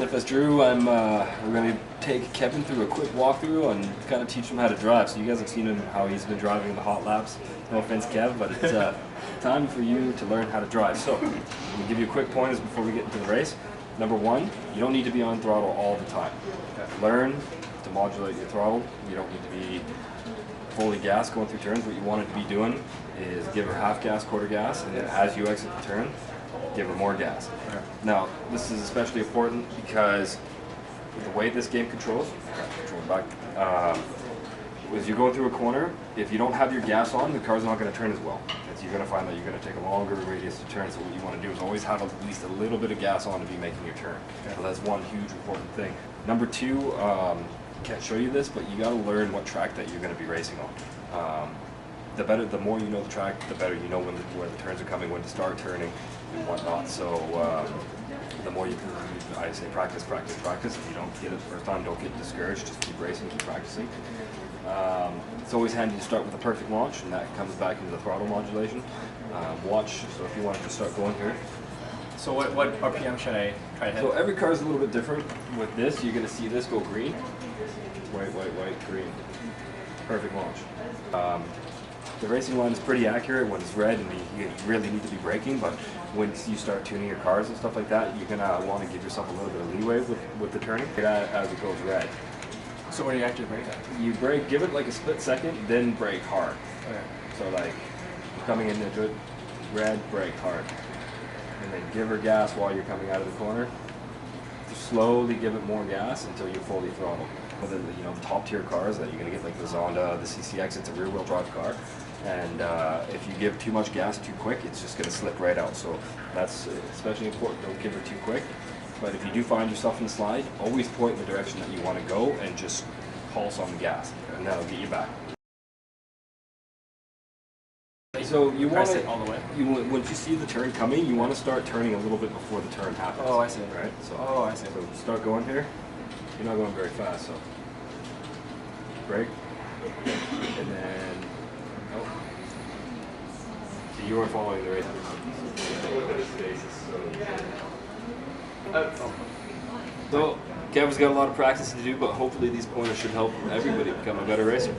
NFSDrew. We're going to take Kevin through a quick walkthrough and kind of teach him how to drive. So you guys have seen him how he's been driving the hot laps. No offense, Kev, but it's time for you to learn how to drive. So I'm going to give you quick pointers before we get into the race. Number one, you don't need to be on throttle all the time. Learn to modulate your throttle. You don't need to be fully gas going through turns. What you want it to be doing is give her half gas, quarter gas, and then as you exit the turn, give her more gas. Okay. Now, this is especially important because with the way this game controls, as you go through a corner, if you don't have your gas on, the car's not going to turn as well. You're going to find that you're going to take a longer radius to turn, so what you want to do is always have at least a little bit of gas on to be making your turn. Okay. So that's one huge important thing. Number two, can't show you this, but you got to learn what track that you're going to be racing on. The more you know the track, the better you know where the turns are coming, when to start turning, and whatnot. So the more you can, I say practice, practice, practice. If you don't get it the first time, don't get discouraged. Just keep racing, keep practicing. It's always handy to start with a perfect launch, and that comes back into the throttle modulation. Watch, so if you want to just start going here. So what RPM should I try to hit? So every car is a little bit different. With this, you're going to see this go green. White, white, white, green. Perfect launch. The racing line is pretty accurate when it's red, and you really need to be braking, but once you start tuning your cars and stuff like that, you're going to want to give yourself a little bit of leeway with the turning as it goes red. So what do you actually brake at? You brake, give it like a split second, then brake hard. Okay. So like, coming into it, red, brake hard. And then give her gas while you're coming out of the corner. Slowly give it more gas until you're fully throttled. The top tier cars that you're going to get, like the Zonda, the CCX, it's a rear wheel drive car. And if you give too much gas too quick, it's just going to slip right out. So that's especially important. Don't give her too quick. But if you do find yourself in the slide, always point in the direction that you want to go and just pulse on the gas, and that'll get you back. So you want to, all the way. Once you see the turn coming, you want to start turning a little bit before the turn happens. Oh, I see. Right. So, I see. So start going here. You're not going very fast, so brake, and then so you are following the race. So Kevin's got a lot of practice to do, but hopefully these pointers should help everybody become a better racer.